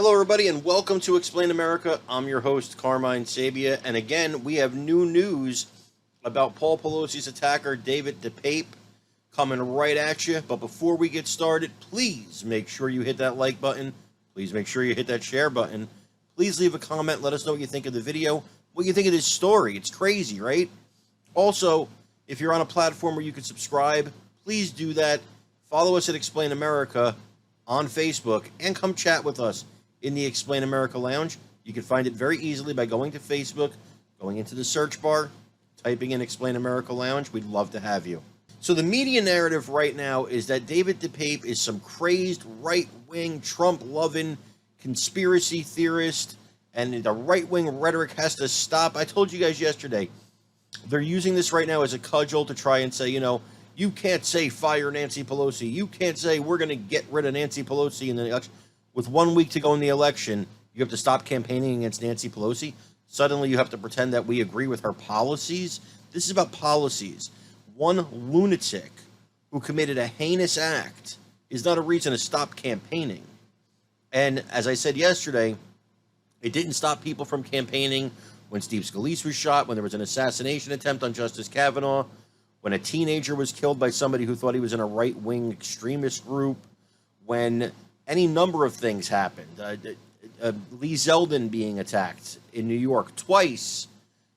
Hello, everybody, and welcome to Explain America. I'm your host, Carmine Sabia, and again, we have new news about Paul Pelosi's attacker, David DePape, coming right at you. But before we get started, please make sure you hit that like button. Please make sure you hit that share button. Please leave a comment. Let us know what you think of the video, what you think of this story. It's crazy, right? Also, if you're on a platform where you can subscribe, please do that. Follow us at Explain America on Facebook, and come chat with us in the Explain America Lounge. You can find it very easily by going to Facebook, going into the search bar, typing in Explain America Lounge. We'd love to have you. So the media narrative right now is that David DePape is some crazed, right-wing, Trump-loving conspiracy theorist, and the right-wing rhetoric has to stop. I told you guys yesterday, they're using this right now as a cudgel to try and say, you can't say fire Nancy Pelosi. You can't say we're going to get rid of Nancy Pelosi in the election. With 1 week to go in the election, you have to stop campaigning against Nancy Pelosi. Suddenly you have to pretend that we agree with her policies. This is about policies. One lunatic who committed a heinous act is not a reason to stop campaigning. And as I said yesterday, it didn't stop people from campaigning when Steve Scalise was shot, when there was an assassination attempt on Justice Kavanaugh, when a teenager was killed by somebody who thought he was in a right-wing extremist group, when any number of things happened. Lee Zeldin being attacked in New York twice.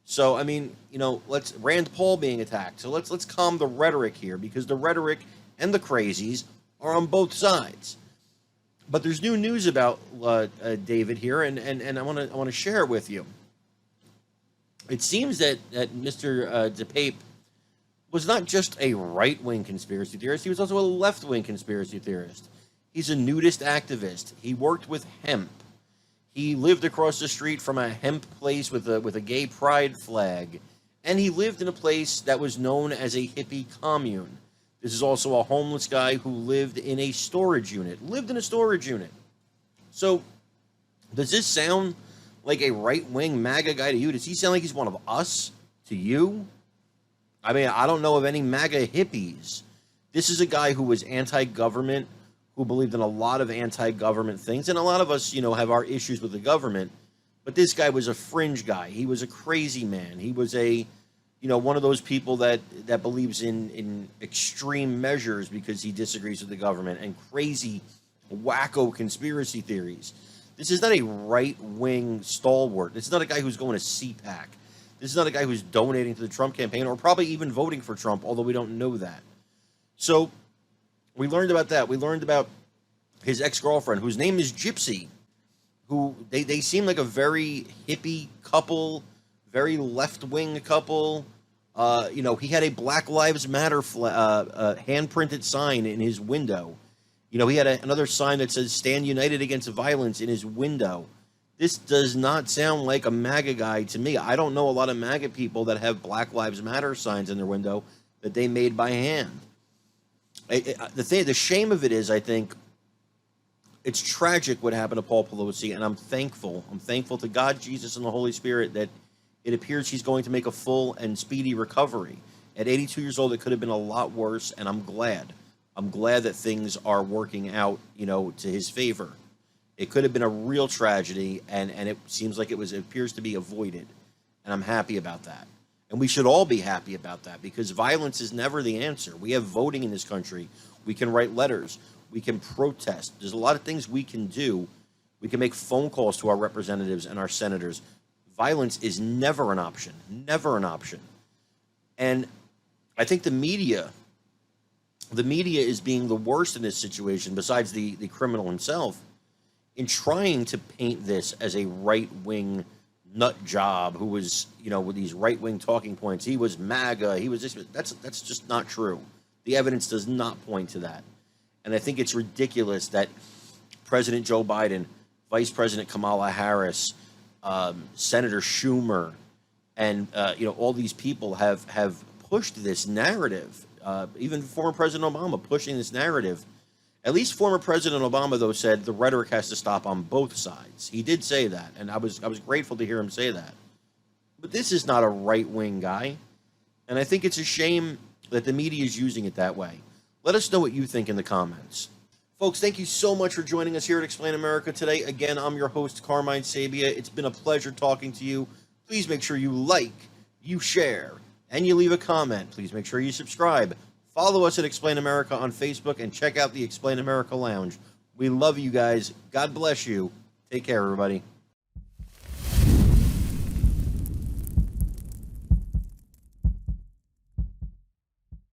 So, Rand Paul being attacked. So let's calm the rhetoric here, because the rhetoric and the crazies are on both sides. But there's new news about David here, and I want to share it with you. It seems that Mr. DePape was not just a right-wing conspiracy theorist, he was also a left-wing conspiracy theorist. He's a nudist activist. He worked with hemp. He lived across the street from a hemp place with a gay pride flag. And he lived in a place that was known as a hippie commune. This is also a homeless guy who lived in a storage unit. So, does this sound like a right-wing MAGA guy to you? Does he sound like he's one of us to you? I mean, I don't know of any MAGA hippies. This is a guy who was anti-government, who believed in a lot of anti-government things. And a lot of us, have our issues with the government. But this guy was a fringe guy. He was a crazy man. He was one of those people that believes in extreme measures because he disagrees with the government, and crazy, wacko conspiracy theories. This is not a right-wing stalwart. This is not a guy who's going to CPAC. This is not a guy who's donating to the Trump campaign, or probably even voting for Trump, although we don't know that. So we learned about that. We learned about his ex-girlfriend, whose name is Gypsy, who they seem like a very hippie couple, very left-wing couple. He had a Black Lives Matter hand-printed sign in his window. He had another sign that says "Stand United Against Violence" in his window. This does not sound like a MAGA guy to me. I don't know a lot of MAGA people that have Black Lives Matter signs in their window that they made by hand. The shame of it is, I think, it's tragic what happened to Paul Pelosi, and I'm thankful. I'm thankful to God, Jesus, and the Holy Spirit that it appears he's going to make a full and speedy recovery. At 82 years old, it could have been a lot worse, and I'm glad. I'm glad that things are working out, to his favor. It could have been a real tragedy, and it seems like it appears to be avoided, and I'm happy about that. And we should all be happy about that, because violence is never the answer. We have voting in this country. We can write letters. We can protest. There's a lot of things we can do. We can make phone calls to our representatives and our senators. Violence is never an option. Never an option. And I think the media is being the worst in this situation, besides the criminal himself, in trying to paint this as a right-wing nut job who was, with these right-wing talking points. He was MAGA. He was this. That's just not true. The evidence does not point to that. And I think it's ridiculous that President Joe Biden, Vice President Kamala Harris, Senator Schumer, and all these people have pushed this narrative. Even former President Obama pushing this narrative. At least former President Obama, though, said the rhetoric has to stop on both sides. He did say that, and I was grateful to hear him say that. But this is not a right-wing guy, and I think it's a shame that the media is using it that way. Let us know what you think in the comments. Folks, thank you so much for joining us here at Explain America today. Again, I'm your host, Carmine Sabia. It's been a pleasure talking to you. Please make sure you like, you share, and you leave a comment. Please make sure you subscribe. Follow us at Explain America on Facebook and check out the Explain America Lounge. We love you guys. God bless you. Take care, everybody.